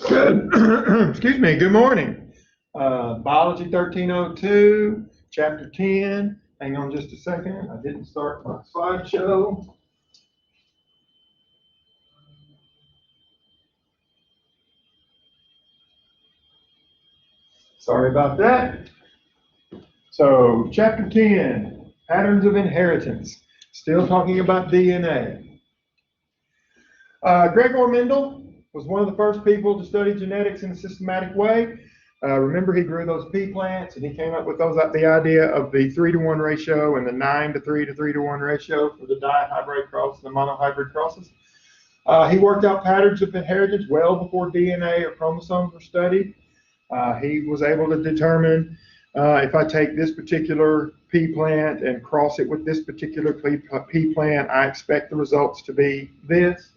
Good. Excuse me. Good morning. Biology 1302, Chapter 10. Hang on just a second. I didn't start my slideshow. Sorry about that. So, Chapter 10, Patterns of Inheritance. Still talking about DNA. Gregor Mendel was one of the first people to study genetics in a systematic way. Remember, he grew those pea plants, and he came up with the idea of the 3-to-1 ratio and the 9-to-3 to 3-to-1 ratio for the dihybrid cross and the monohybrid crosses. He worked out patterns of inheritance well before DNA or chromosomes were studied. He was able to determine if I take this particular pea plant and cross it with this particular pea plant, I expect the results to be this.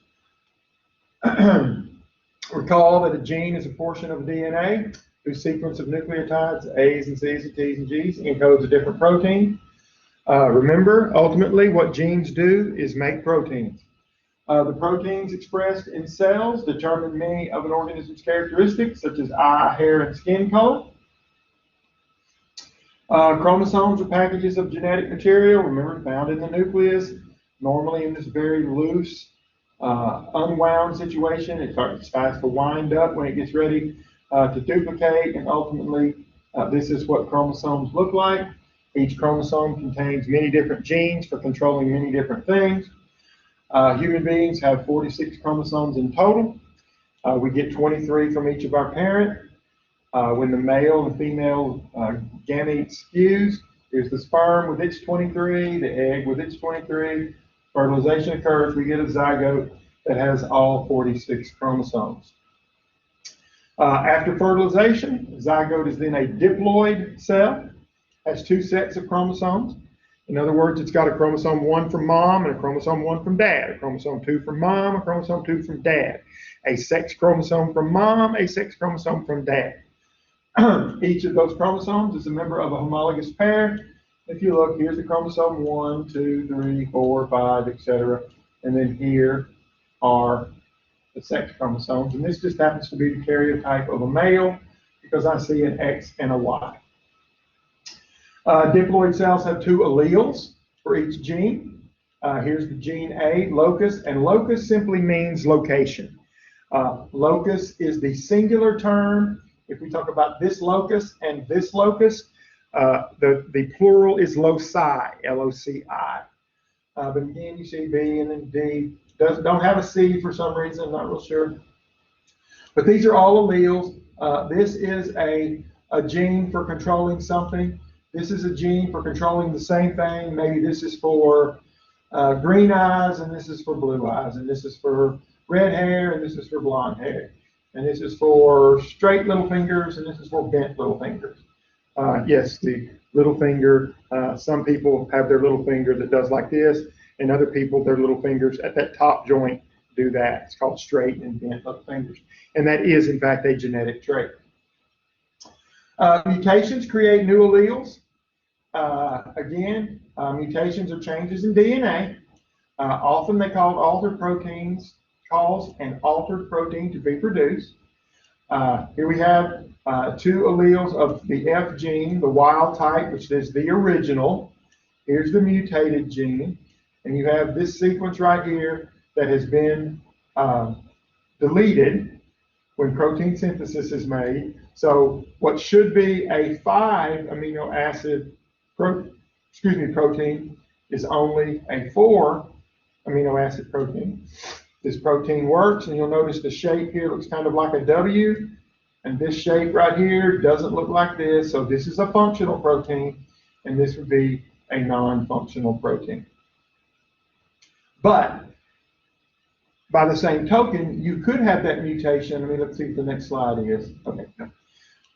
Recall that a gene is a portion of DNA whose sequence of nucleotides, A's and C's and T's and G's, encodes a different protein. Remember, ultimately, what genes do is make proteins. The proteins expressed in cells determine many of an organism's characteristics, such as eye, hair, and skin color. Chromosomes are packages of genetic material, remember, found in the nucleus, normally in this very loose, unwound situation. It starts to wind up when it gets ready to duplicate, and ultimately this is what chromosomes look like. Each chromosome contains many different genes for controlling many different things. Human beings have 46 chromosomes in total. We get 23 from each of our parents. When the male and female gamete skews, here's the sperm with its 23, the egg with its 23. Fertilization occurs, we get a zygote that has all 46 chromosomes. After fertilization, the zygote is then a diploid cell, has 2 sets of chromosomes. In other words, it's got a chromosome 1 from mom and a chromosome 1 from dad, a chromosome 2 from mom, a chromosome 2 from dad, a sex chromosome from mom, a sex chromosome from dad. Each of those chromosomes is a member of a homologous pair. If you look, here's the chromosome 1, 2, 3, 4, 5, etc. And then here are the sex chromosomes. And this just happens to be the karyotype of a male because I see an X and a Y. Diploid cells have 2 alleles for each gene. Here's the gene A, locus, and locus simply means location. Locus is the singular term. If we talk about this locus and this locus, the plural is loci, L-O-C-I. But again, you see B and then D. Don't have a C for some reason, I'm not real sure. But these are all alleles. This is a gene for controlling something. This is a gene for controlling the same thing. Maybe this is for green eyes, and this is for blue eyes, and this is for red hair, and this is for blonde hair. And this is for straight little fingers, and this is for bent little fingers. Yes, the little finger, some people have their little finger that does like this, and other people, their little fingers at that top joint do that. It's called straight and bent little fingers. And that is, in fact, a genetic trait. Mutations create new alleles. Again, mutations are changes in DNA. Often they call altered proteins, cause an altered protein to be produced. Here we have 2 alleles of the F gene, the wild type, which is the original. Here's the mutated gene. And you have this sequence right here that has been deleted when protein synthesis is made. So what should be a 5 amino acid protein is only a 4 amino acid protein. This protein works, and you'll notice the shape here looks kind of like a W, and this shape right here doesn't look like this. So this is a functional protein, and this would be a non-functional protein. But by the same token, you could have that mutation. I mean, let's see what the next slide is. Okay.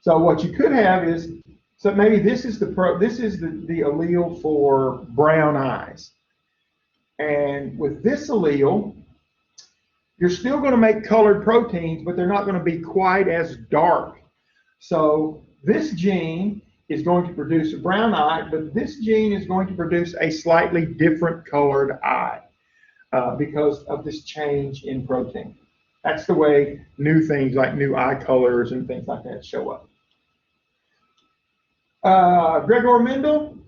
So what you could have is, so maybe this is the allele for brown eyes, and with this allele, you're still going to make colored proteins, but they're not going to be quite as dark. So this gene is going to produce a brown eye, but this gene is going to produce a slightly different colored eye because of this change in protein. That's the way new things like new eye colors and things like that show up. Gregor Mendel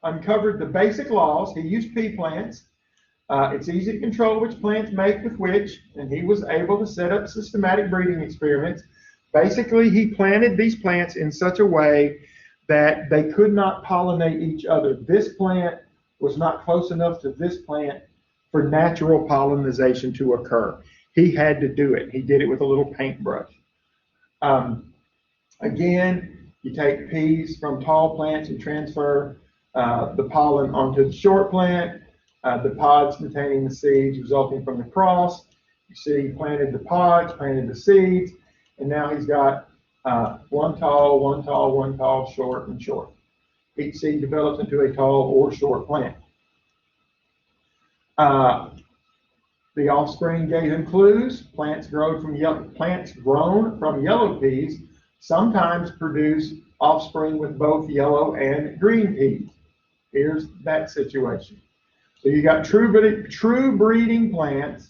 uncovered the basic laws. He used pea plants. It's easy to control which plants mate with which, and he was able to set up systematic breeding experiments. Basically, he planted these plants in such a way that they could not pollinate each other. This plant was not close enough to this plant for natural pollination to occur. He had to do it. He did it with a little paintbrush. Again, you take peas from tall plants and transfer the pollen onto the short plant. The pods containing the seeds resulting from the cross. You see, he planted the pods, planted the seeds, and now he's got one tall, one tall, one tall, short, and short. Each seed develops into a tall or short plant. The offspring gave him clues. Plants grown from yellow peas sometimes produce offspring with both yellow and green peas. Here's that situation. So you got true breeding plants.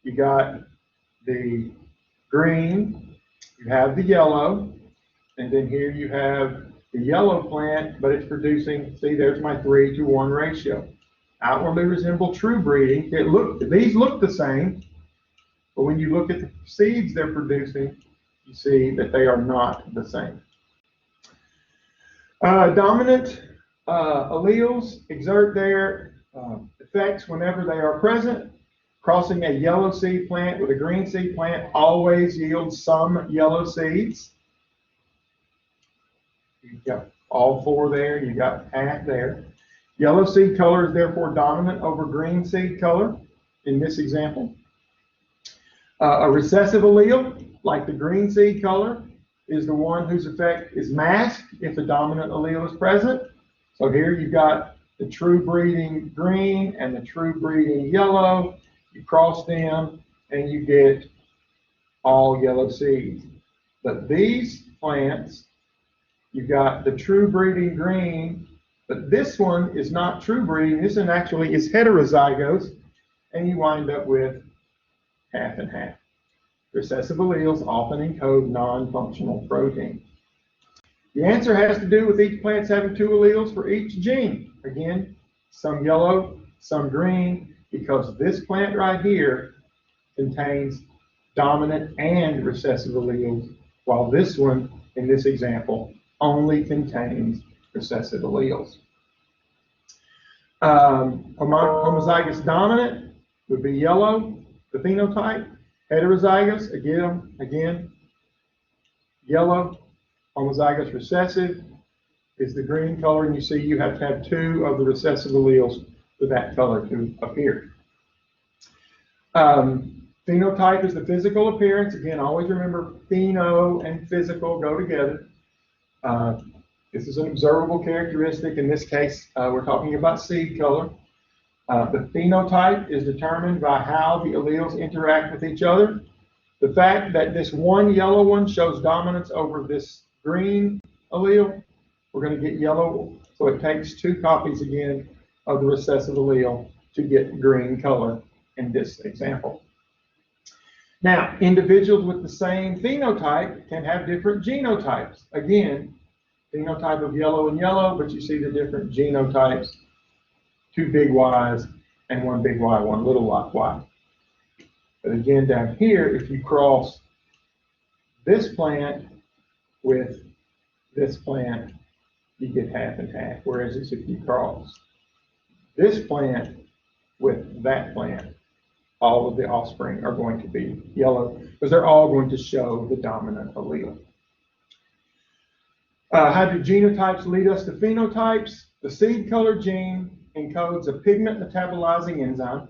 You got the green, you have the yellow, and then here you have the yellow plant, but it's producing, see, there's my 3-to-1 ratio. Outwardly resemble true breeding. These look the same, but when you look at the seeds they're producing, you see that they are not the same. Dominant alleles exert their effects whenever they are present. Crossing a yellow seed plant with a green seed plant always yields some yellow seeds. You've got all four there, you got half there. Yellow seed color is therefore dominant over green seed color in this example. A recessive allele, like the green seed color, is the one whose effect is masked if the dominant allele is present. So here you've got the true breeding green and the true breeding yellow. You cross them and you get all yellow seeds. But these plants, you've got the true breeding green, but this one is not true breeding. This one actually is heterozygous, and you wind up with half and half. Recessive alleles often encode non-functional proteins. The answer has to do with each plant having two alleles for each gene. Again, some yellow, some green, because this plant right here contains dominant and recessive alleles, while this one, in this example, only contains recessive alleles. Homozygous dominant would be yellow, the phenotype. Heterozygous, again, yellow. Homozygous recessive is the green color, and you see you have to have two of the recessive alleles for that color to appear. Phenotype is the physical appearance. Again, always remember pheno and physical go together. This is an observable characteristic. In this case, we're talking about seed color. The phenotype is determined by how the alleles interact with each other. The fact that this one yellow one shows dominance over this green allele, we're going to get yellow. So it takes two copies again of the recessive allele to get green color in this example. Now, individuals with the same phenotype can have different genotypes. Again, phenotype of yellow and yellow, but you see the different genotypes, two big Y's and one big Y, one little Y. But again, down here, if you cross this plant with this plant, you get half and half. Whereas if you cross this plant with that plant, all of the offspring are going to be yellow because they're all going to show the dominant allele. How do genotypes lead us to phenotypes? The seed color gene encodes a pigment metabolizing enzyme.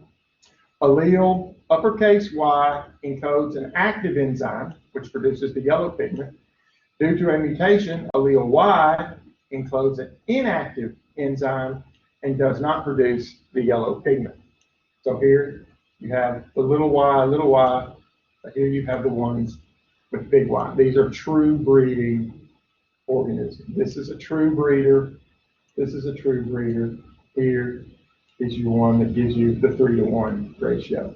Allele uppercase Y encodes an active enzyme, which produces the yellow pigment. Due to a mutation, allele Y encodes an inactive enzyme and does not produce the yellow pigment. So here you have the little y, but here you have the ones with big Y. These are true breeding organisms. This is a true breeder. This is a true breeder. Here is your one that gives you the 3-to-1 ratio.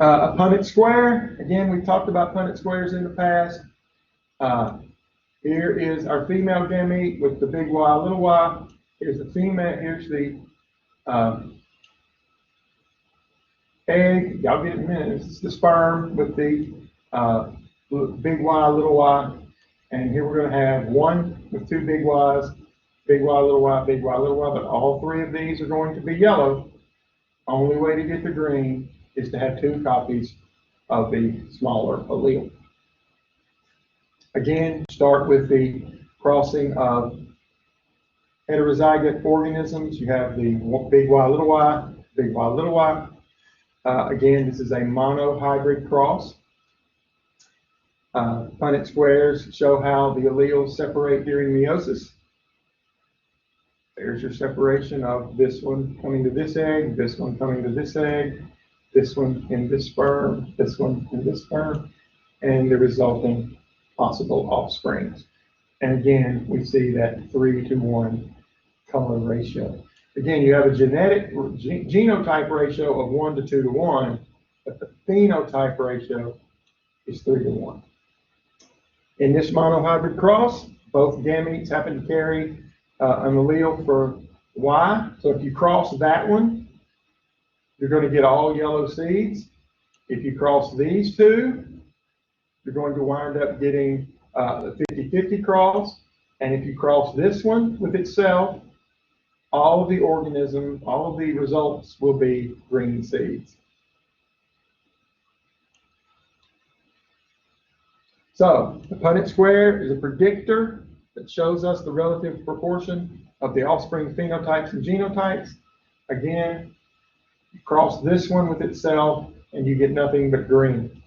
A Punnett square, again, we talked about Punnett squares in the past. Here is our female gamete with the big Y, little y. Here's the female, here's the egg, y'all get it in a minute. This is the sperm with the big Y, little y. And here we're going to have one with two big Y's, big Y, little y, big Y, little y. But all three of these are going to be yellow. Only way to get the green is to have two copies of the smaller allele. Again, start with the crossing of heterozygote organisms. You have the big Y, little y, big Y, little y. Again, this is a monohybrid cross. Punnett squares show how the alleles separate during meiosis. There's your separation of this one coming to this egg, this one coming to this egg, this one in this sperm, this one in this sperm, and the resulting possible offsprings. And again, we see that 3-to-1 color ratio. Again, you have a genetic genotype ratio of 1 to 2 to 1, but the phenotype ratio is 3 to 1. In this monohybrid cross, both gametes happen to carry an allele for Y. So if you cross that one, you're going to get all yellow seeds. If you cross these two, you're going to wind up getting the 50-50 cross. And if you cross this one with itself, all of the organisms, all of the results will be green seeds. So the Punnett square is a predictor that shows us the relative proportion of the offspring phenotypes and genotypes. Again, you cross this one with itself and you get nothing but green.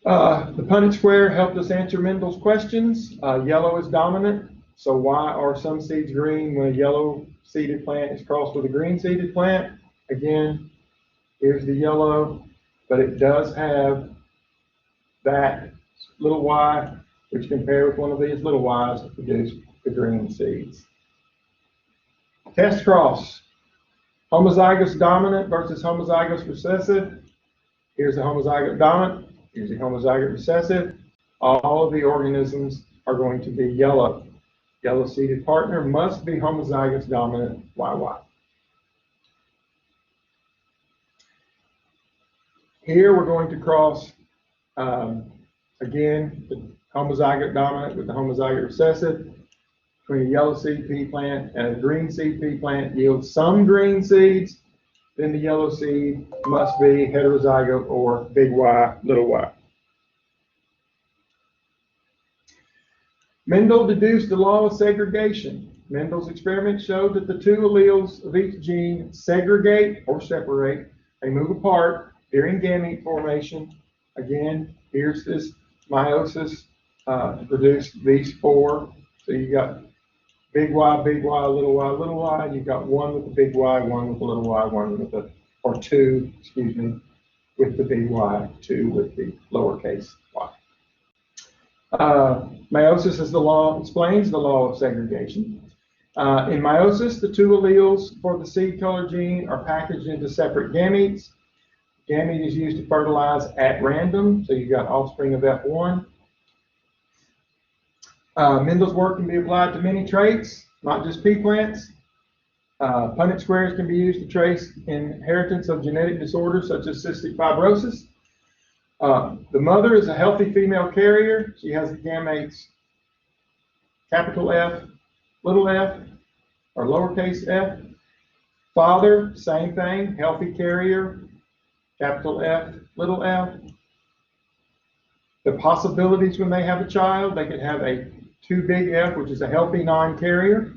The Punnett square helped us answer Mendel's questions. Yellow is dominant, so why are some seeds green when a yellow seeded plant is crossed with a green seeded plant? Again, here's the yellow, but it does have that little y, which compared with one of these little y's to produce the green seeds. Test cross. Homozygous dominant versus homozygous recessive. Here's the homozygote dominant. Here's the homozygote recessive. All of the organisms are going to be yellow. Yellow seeded partner must be homozygous dominant YY. Here we're going to cross, again, the homozygote dominant with the homozygote recessive between a yellow seed pea plant and a green seed pea plant yields some green seeds. Then the yellow seed must be heterozygote or big Y, little y. Mendel deduced the law of segregation. Mendel's experiment showed that the two alleles of each gene segregate or separate. They move apart during gamete formation. Again, here's this meiosis to produce these four. So you got big Y, little y, little y. You've got one with the big Y, one with the little y, one with the, or two, excuse me, with the big Y, two with the lowercase y. Meiosis is the law, explains the law of segregation. In meiosis, the two alleles for the seed color gene are packaged into separate gametes. Gamete is used to fertilize at random, so you've got offspring of F1. Mendel's work can be applied to many traits, not just pea plants. Punnett squares can be used to trace inheritance of genetic disorders such as cystic fibrosis. The mother is a healthy female carrier. She has the gametes capital F, little f, or lowercase f. Father, same thing, healthy carrier, capital F, little f. The possibilities when they have a child, they could have a 2 big F, which is a healthy non-carrier.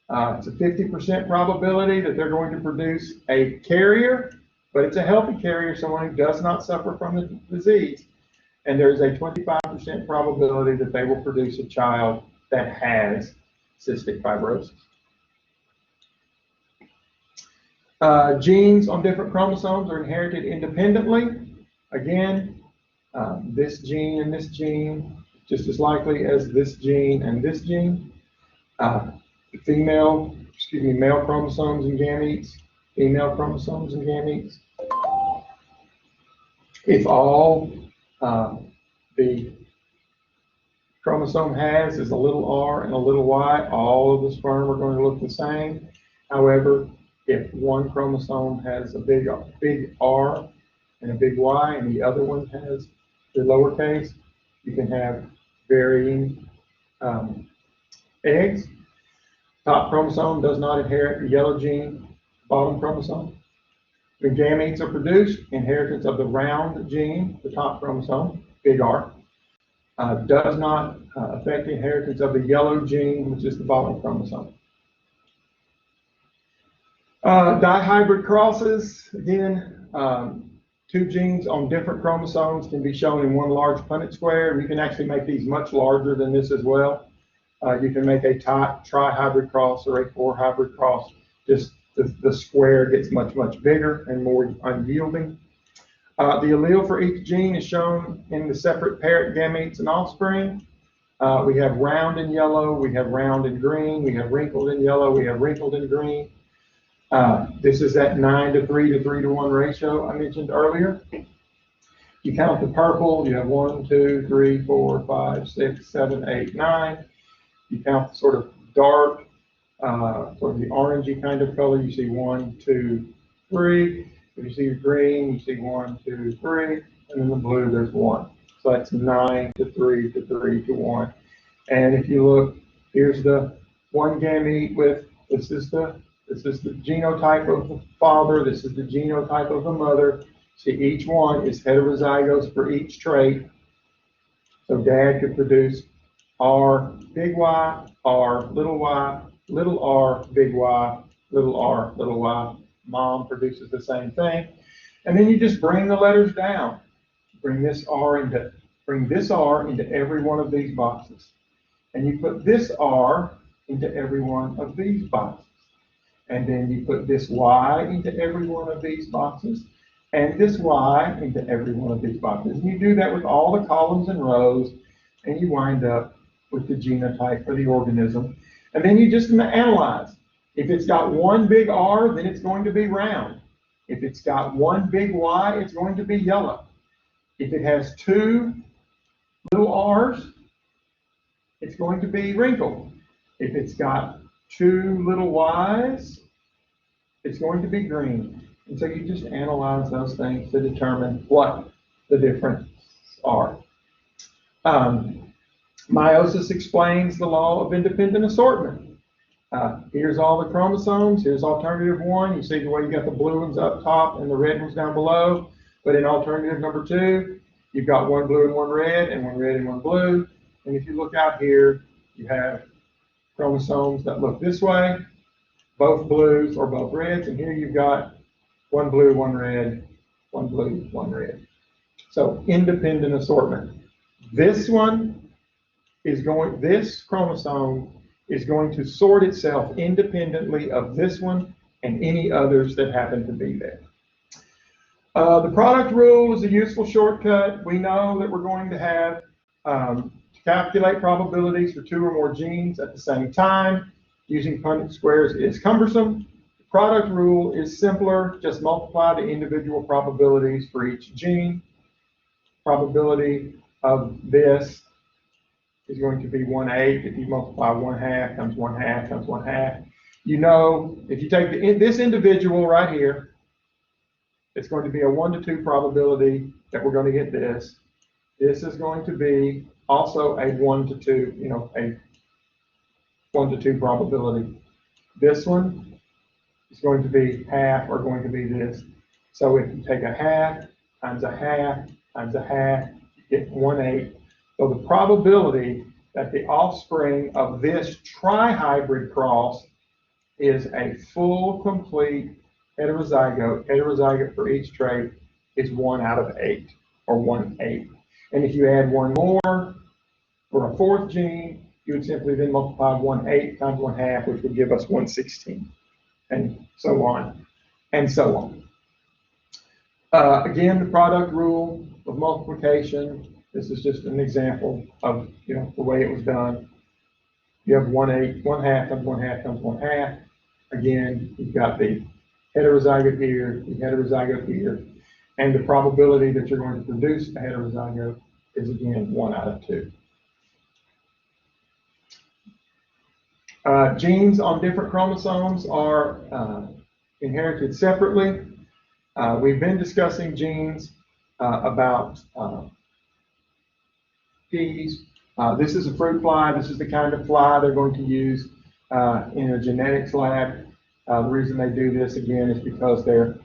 It's a 50% probability that they're going to produce a carrier, but it's a healthy carrier, someone who does not suffer from the disease. And there's a 25% probability that they will produce a child that has cystic fibrosis. Genes on different chromosomes are inherited independently. Again, this gene and this gene, just as likely as this gene and this gene. Male chromosomes and gametes, female chromosomes and gametes. If all the chromosome has is a little R and a little Y, all of the sperm are going to look the same. However, if one chromosome has a big R and a big Y, and the other one has the lowercase, you can have varying eggs. Top chromosome does not inherit the yellow gene, bottom chromosome. When gametes are produced, inheritance of the round gene, the top chromosome, big R, does not affect the inheritance of the yellow gene, which is the bottom chromosome. Dihybrid crosses, again, two genes on different chromosomes can be shown in one large Punnett square. You can actually make these much larger than this as well. You can make a trihybrid cross or a four hybrid cross. Just the square gets much, much bigger and more unyielding. The allele for each gene is shown in the separate parent gametes and offspring. We have round in yellow, we have round in green, we have wrinkled in yellow, we have wrinkled in green. This is that 9 to 3 to 3 to 1 ratio I mentioned earlier. You count the purple, you have 1, 2, 3, 4, 5, 6, 7, 8, 9. You count the sort of dark, sort of the orangey kind of color, you see 1, 2, 3. If you see the green, you see 1, 2, 3, and then the blue, there's 1. So that's 9 to 3 to 3 to 1. And if you look, here's the one gamete with, this is the genotype of the father, this is the genotype of the mother. See, each one is heterozygous for each trait. So dad could produce R big Y, R, little R, big Y, little R, little Y. Mom produces the same thing. And then you just bring the letters down. Bring this R into every one of these boxes. And you put this R into every one of these boxes. And then you put this Y into every one of these boxes, and this Y into every one of these boxes. And you do that with all the columns and rows, and you wind up with the genotype for the organism. And then you just analyze. If it's got one big R, then it's going to be round. If it's got one big Y, it's going to be yellow. If it has two little R's, it's going to be wrinkled. If it's got two little Y's, it's going to be green. And so you just analyze those things to determine what the differences are. Meiosis explains the law of independent assortment. Here's all the chromosomes. Here's alternative 1. You see the way you got the blue ones up top and the red ones down below. But in alternative number 2, you've got one blue and one red, and one red and one blue. And if you look out here, you have chromosomes that look this way, both blues or both reds, and here you've got one blue, one red, one blue, one red. So independent assortment. This chromosome is going to sort itself independently of this one and any others that happen to be there. The product rule is a useful shortcut. We know that we're going to have to calculate probabilities for 2 or more genes at the same time. Using Punnett squares is cumbersome. The product rule is simpler. Just multiply the individual probabilities for each gene. Probability of this is going to be 1/8. If you multiply 1/2 times 1/2 times 1/2, you know, if you take this individual right here, it's going to be a 1 to 2 probability that we're going to get this. This is going to be also a 1 to 2, a 1 to 2 probability. This one is going to be half or going to be this. So if you take a half times a half times a half, you get 1/8. So the probability that the offspring of this trihybrid cross is a full, complete heterozygote for each trait is 1 out of 8, or 1/8. And if you add one more for a 4th gene, you would simply then multiply 1/8 times 1/2, which would give us 1/16, and so on, and so on. Again, the product rule of multiplication. This is just an example of the way it was done. You have 1/8, 1/2 times 1/2 times 1/2. Again, you've got the heterozygote here, the heterozygote here, And the probability that you're going to produce a heterozygote is again 1 out of 2. Genes on different chromosomes are inherited separately. We've been discussing genes about peas. This is a fruit fly. This is the kind of fly they're going to use in a genetics lab. The reason they do this again is because they're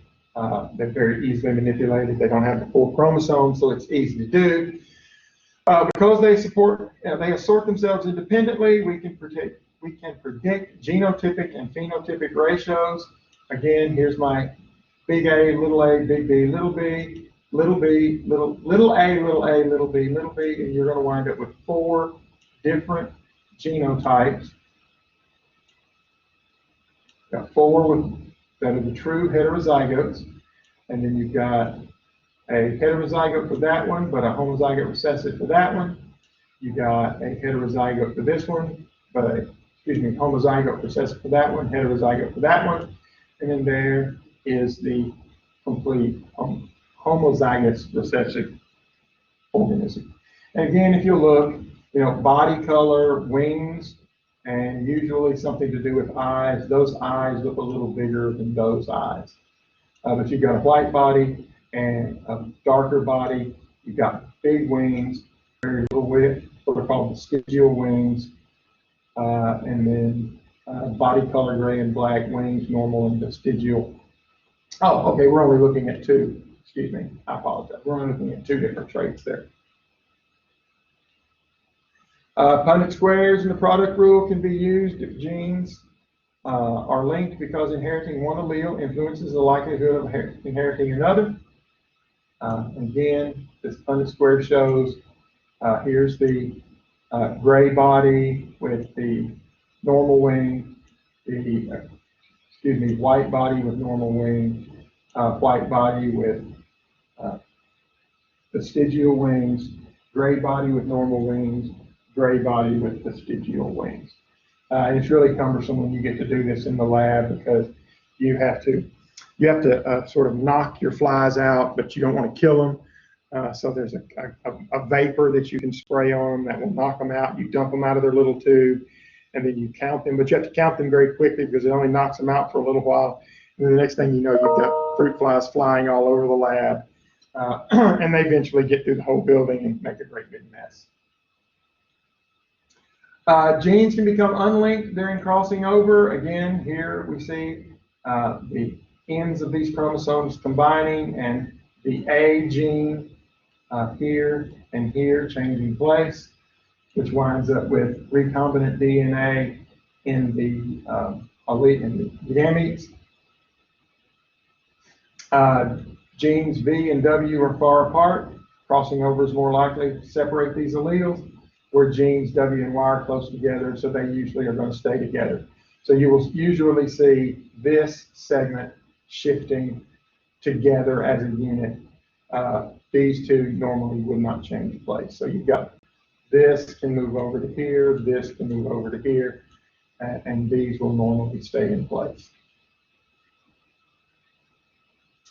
very easily manipulated. They don't have the full chromosome, so it's easy to do. Because they assort themselves independently, we can predict genotypic and phenotypic ratios. Again, here's my big A, big B, little b, little a, little a, little b, and you're going to wind up with 4 different genotypes. Got 4 that are the true heterozygotes, and then you've got a heterozygote for that one, but a homozygote recessive for that one. You got a heterozygote for this one, but homozygote recessive for that one, heterozygote for that one, and then there is the complete homozygous recessive organism. And again, if you look, body color, wings, and usually something to do with eyes. Those eyes look a little bigger than those eyes. But you've got a white body and a darker body. You've got big wings, very little width, what are called vestigial wings, and then body color gray and black, wings normal and vestigial. Oh, okay, we're only looking at 2. Excuse me, I apologize. We're only looking at 2 different traits there. Punnett squares and the product rule can be used if genes are linked because inheriting one allele influences the likelihood of inheriting another. Again, this Punnett square shows, here's the gray body with the normal wing, the white body with normal wing, white body with vestigial wings, gray body with normal wings, gray body with vestigial wings. And it's really cumbersome when you get to do this in the lab because you have to sort of knock your flies out, but you don't want to kill them. So there's a vapor that you can spray on them that will knock them out. You dump them out of their little tube, and then you count them, but you have to count them very quickly because it only knocks them out for a little while. And the next thing you know, you've got fruit flies flying all over the lab, and they eventually get through the whole building and make a great big mess. Genes can become unlinked during crossing over. Again, here we see the ends of these chromosomes combining and the A gene here and here changing place, which winds up with recombinant DNA in the gametes. Genes V and W are far apart. Crossing over is more likely to separate these alleles, where genes W and Y are close together, so they usually are going to stay together. So you will usually see this segment shifting together as a unit. These 2 normally would not change place. So you've got this can move over to here, this can move over to here, and these will normally stay in place.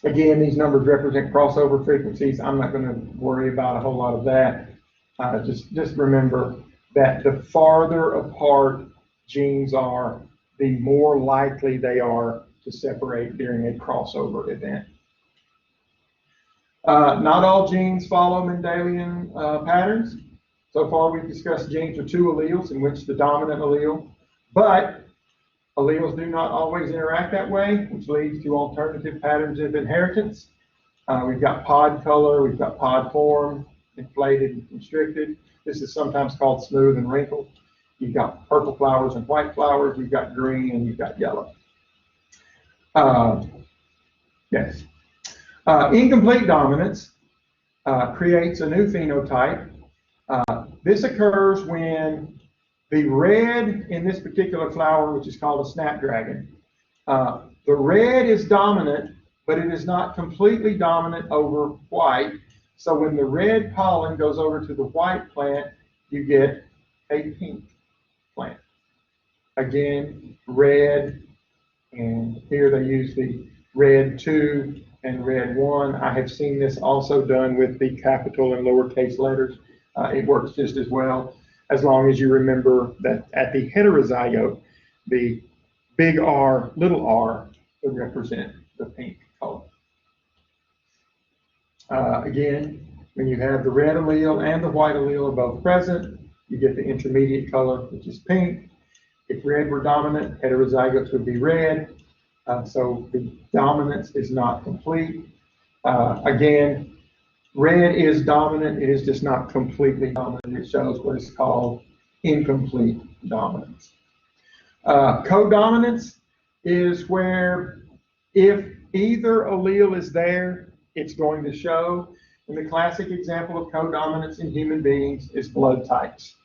Again, these numbers represent crossover frequencies. I'm not going to worry about a whole lot of that. Just remember that the farther apart genes are, the more likely they are to separate during a crossover event. Not all genes follow Mendelian patterns. So far, we've discussed genes with 2 alleles in which the dominant allele, but alleles do not always interact that way, which leads to alternative patterns of inheritance. We've got pod color, we've got pod form, inflated and constricted. This is sometimes called smooth and wrinkled. You've got purple flowers and white flowers, you've got green, and you've got yellow. Yes. Incomplete dominance creates a new phenotype. This occurs when the red in this particular flower, which is called a snapdragon, the red is dominant, but it is not completely dominant over white. So when the red pollen goes over to the white plant, you get a pink plant. Again, red, and here they use the red 2 and red 1. I have seen this also done with the capital and lowercase letters. It works just as well, as long as you remember that at the heterozygote, the big R, little r would represent the pink color. Again, when you have the red allele and the white allele are both present, you get the intermediate color, which is pink. If red were dominant, heterozygotes would be red. So the dominance is not complete. Again, red is dominant. It is just not completely dominant. It shows what is called incomplete dominance. Codominance is where if either allele is there, it's going to show. And the classic example of codominance in human beings is blood types.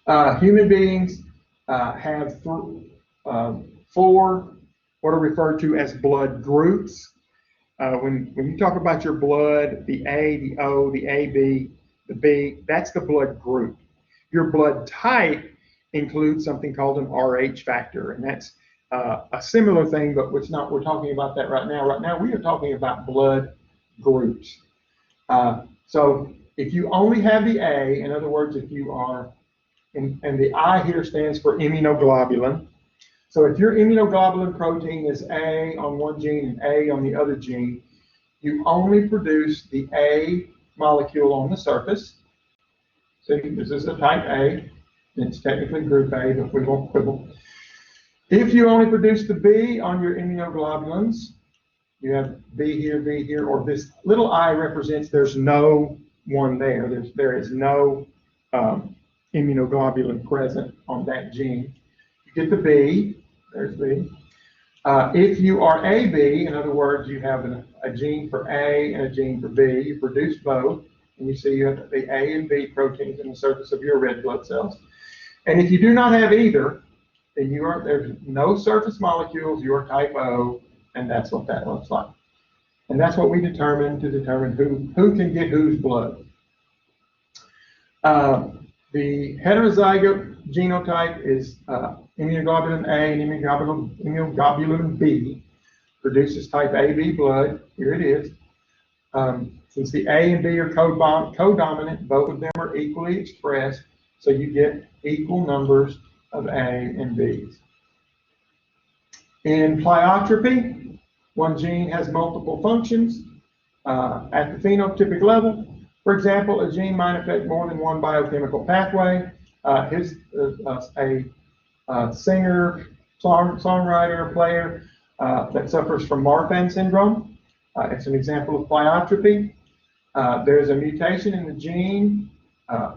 Human beings have four what are referred to as blood groups. When you talk about your blood, the A, the O, the AB, the B, that's the blood group. Your blood type includes something called an RH factor, and that's a similar thing, but we're talking about that right now. Right now, we are talking about blood groups. So if you only have the A, in other words, if you are, and the I here stands for immunoglobulin. So if your immunoglobulin protein is A on one gene and A on the other gene, you only produce the A molecule on the surface. So this is a type A. It's technically group A, but we won't quibble. If you only produce the B on your immunoglobulins, you have B here, or this little I represents there's no one there. There is no immunoglobulin present on that gene. You get the B, there's B. If you are AB, in other words, you have a gene for A and a gene for B, you produce both, and you see you have the A and B proteins in the surface of your red blood cells. And if you do not have either, then there's no surface molecules, you are type O, and that's what that looks like. And that's what we determine to determine who can get whose blood. The heterozygote genotype is immunoglobulin A and immunoglobulin B, produces type AB blood. Here it is. Since the A and B are codominant, both of them are equally expressed, so you get equal numbers of A and Bs. In pleiotropy, one gene has multiple functions at the phenotypic level. For example, a gene might affect more than one biochemical pathway. Here's a singer, songwriter, player that suffers from Marfan syndrome. It's an example of pleiotropy. There's a mutation in the gene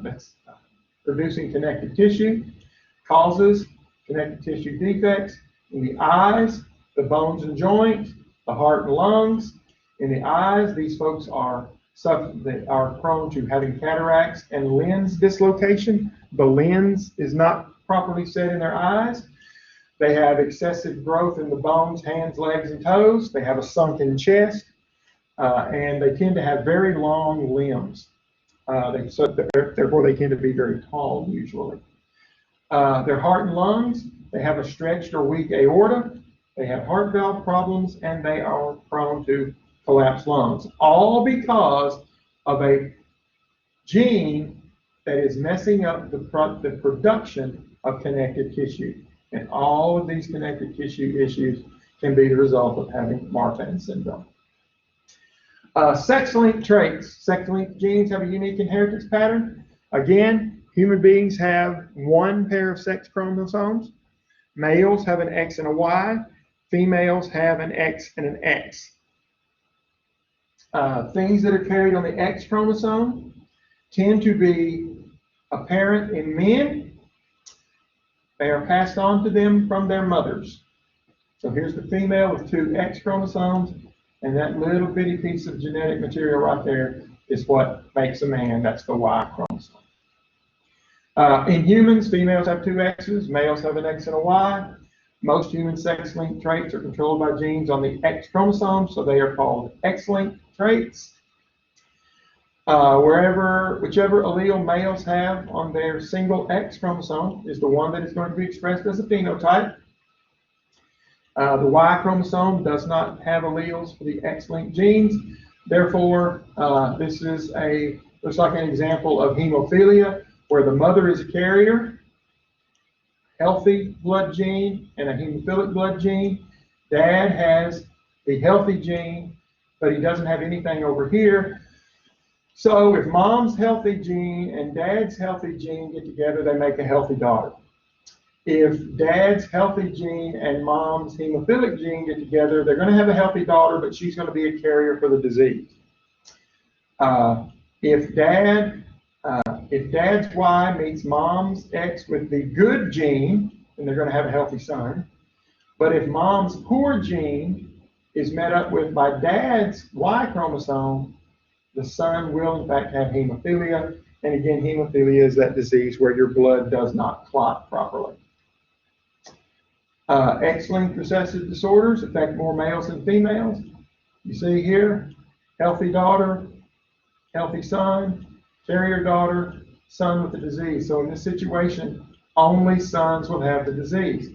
that's producing connective tissue, causes connective tissue defects in the eyes, the bones and joints, the heart and lungs. In the eyes, these folks are prone to having cataracts and lens dislocation. The lens is not properly set in their eyes. They have excessive growth in the bones, hands, legs, and toes. They have a sunken chest, and they tend to have very long limbs. Therefore, they tend to be very tall usually. Their heart and lungs, they have a stretched or weak aorta. They have heart valve problems, and they are prone to collapsed lungs, all because of a gene that is messing up the production of connective tissue. And all of these connective tissue issues can be the result of having Marfan syndrome. Sex-linked traits. Sex-linked genes have a unique inheritance pattern. Again, human beings have one pair of sex chromosomes. Males have an X and a Y. Females have an X and an X. Things that are carried on the X chromosome tend to be apparent in men. They are passed on to them from their mothers. So here's the female with two X chromosomes, and that little bitty piece of genetic material right there is what makes a man. That's the Y chromosome. In humans, females have two X's, males have an X and a Y. Most human sex-linked traits are controlled by genes on the X chromosome, so they are called X-linked traits. Whichever allele males have on their single X chromosome is the one that is going to be expressed as a phenotype. The Y chromosome does not have alleles for the X-linked genes. Therefore, this is looks like an example of hemophilia, where the mother is a carrier, healthy blood gene, and a hemophilic blood gene. Dad has the healthy gene, but he doesn't have anything over here. So if mom's healthy gene and dad's healthy gene get together, they make a healthy daughter. If dad's healthy gene and mom's hemophilic gene get together, they're going to have a healthy daughter, but she's going to be a carrier for the disease. If dad's Y meets mom's X with the good gene, then they're going to have a healthy son. But if mom's poor gene is met up with by dad's Y chromosome, the son will in fact have hemophilia. And again, hemophilia is that disease where your blood does not clot properly. X-linked recessive disorders affect more males than females. You see here, healthy daughter, healthy son, carrier daughter, son with the disease. So in this situation, only sons will have the disease.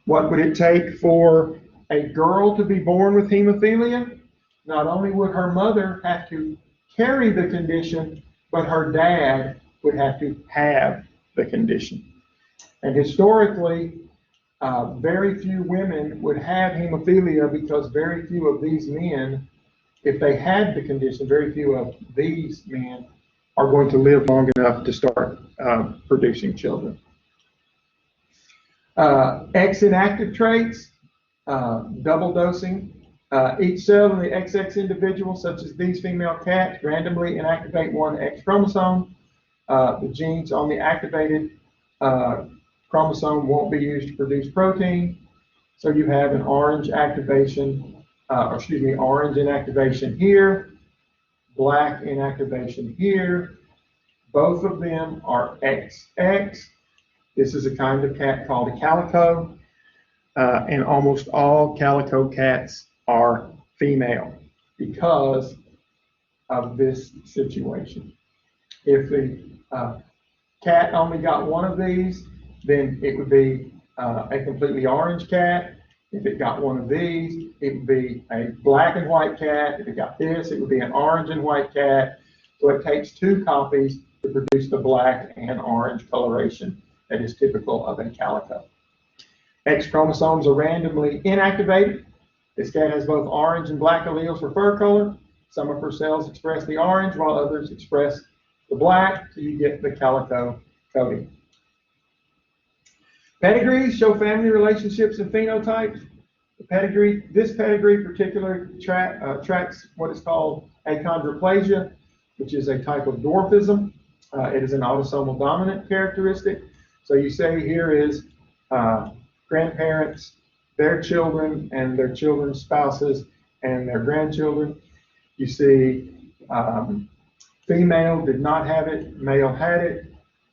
What would it take for a girl to be born with hemophilia? Not only would her mother have to carry the condition, but her dad would have to have the condition. And historically, very few women would have hemophilia because very few of these men, if they had the condition, very few of these men are going to live long enough to start producing children. X inactive traits, double dosing. Each cell in the XX individual, such as these female cats, randomly inactivate one X chromosome. The genes on the activated chromosome won't be used to produce protein. So you have an orange activation, orange inactivation here, black inactivation here. Both of them are XX. This is a kind of cat called a calico, and almost all calico cats are female because of this situation. If the cat only got one of these, then it would be a completely orange cat. If it got one of these, it would be a black and white cat. If it got this, it would be an orange and white cat. So it takes two copies to produce the black and orange coloration that is typical of a calico. X chromosomes are randomly inactivated. This cat has both orange and black alleles for fur color. Some of her cells express the orange while others express the black, so you get the calico coding. Pedigrees show family relationships and phenotypes. This pedigree particularly tracks what is called achondroplasia, which is a type of dwarfism. It is an autosomal dominant characteristic. So you say here is grandparents, their children, and their children's spouses, and their grandchildren. You see female did not have it, male had it,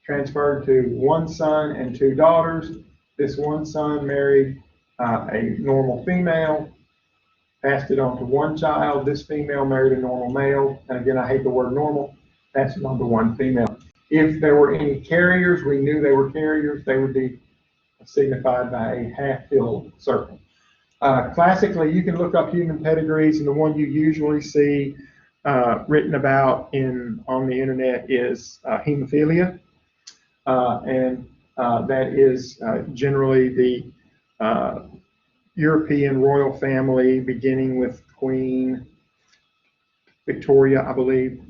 transferred to one son and two daughters. This one son married a normal female, passed it on to one child. This female married a normal male, and again, I hate the word normal, passed it on to one female. If there were any carriers, we knew they were carriers, they would be signified by a half-filled circle. Classically, you can look up human pedigrees, and the one you usually see written about on the internet is hemophilia, and that is generally the European royal family, beginning with Queen Victoria, I believe,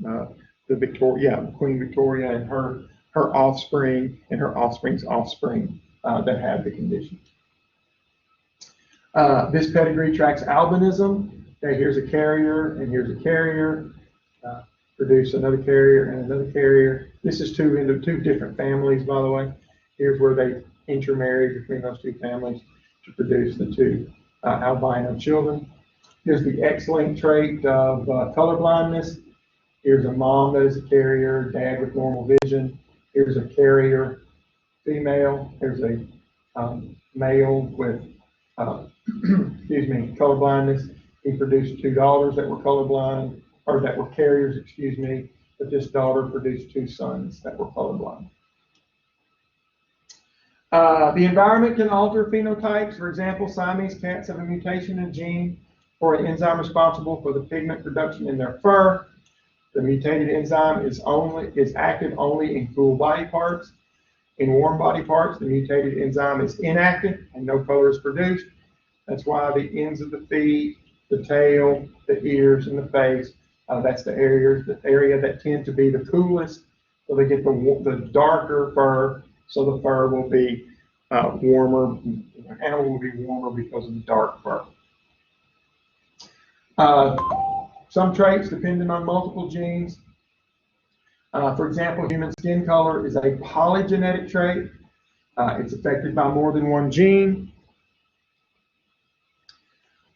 Queen Victoria and her offspring and her offspring's offspring that have the condition. This pedigree tracks albinism. Okay, here's a carrier and here's a carrier. Produce another carrier and another carrier. This is two different families, by the way. Here's where they intermarried between those two families to produce the two albino children. Here's the X-linked trait of color blindness. Here's a mom that is a carrier, dad with normal vision. Here's a carrier female. Here's a male with color blindness. He produced two daughters that were colorblind, or that were carriers, but this daughter produced two sons that were colorblind. The environment can alter phenotypes. For example, Siamese cats have a mutation in gene or an enzyme responsible for the pigment production in their fur. The mutated enzyme is active only in cool body parts. In warm body parts, the mutated enzyme is inactive and no color is produced. That's why the ends of the feet, the tail, the ears, and the face, that's the area that tend to be the coolest. So they get the darker fur, so the fur will be warmer. The animal will be warmer because of the dark fur. Some traits depending on multiple genes. For example, human skin color is a polygenetic trait. It's affected by more than one gene.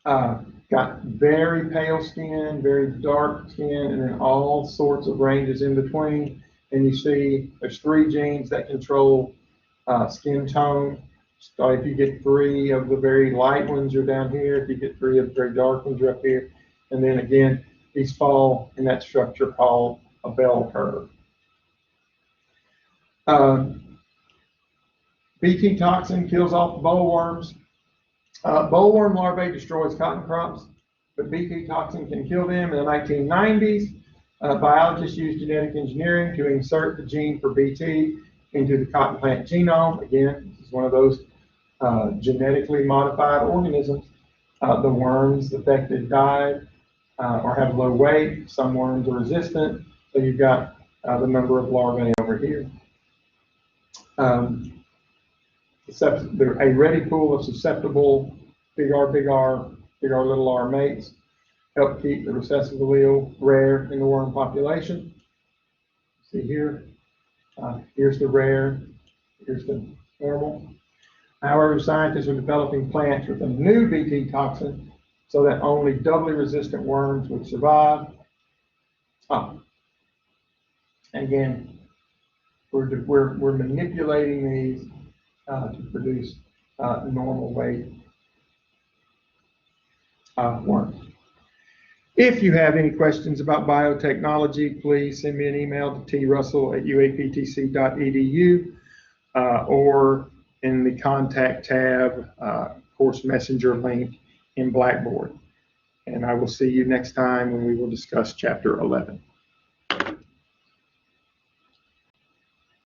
Got very pale skin, very dark skin, and then all sorts of ranges in between. And you see there's 3 genes that control skin tone. So if you get 3 of the very light ones, you're down here. If you get 3 of the very dark ones, you're up here. And then again, these fall in that structure called a bell curve. Bt toxin kills off the bollworms. Bollworm larvae destroys cotton crops, but Bt toxin can kill them. In the 1990s, biologists used genetic engineering to insert the gene for Bt into the cotton plant genome. Again, this is one of those genetically modified organisms. The worms affected died or have low weight. Some worms are resistant, so you've got the number of larvae over here. A ready pool of susceptible big R, little r mates help keep the recessive allele rare in the worm population. See here, here's the rare, here's the normal. However, scientists are developing plants with a new Bt toxin so that only doubly resistant worms would survive. Again, we're manipulating these to produce normal weight worms. If you have any questions about biotechnology, please send me an email to trussell@uaptc.edu or in the contact tab, course messenger link in Blackboard. And I will see you next time when we will discuss chapter 11.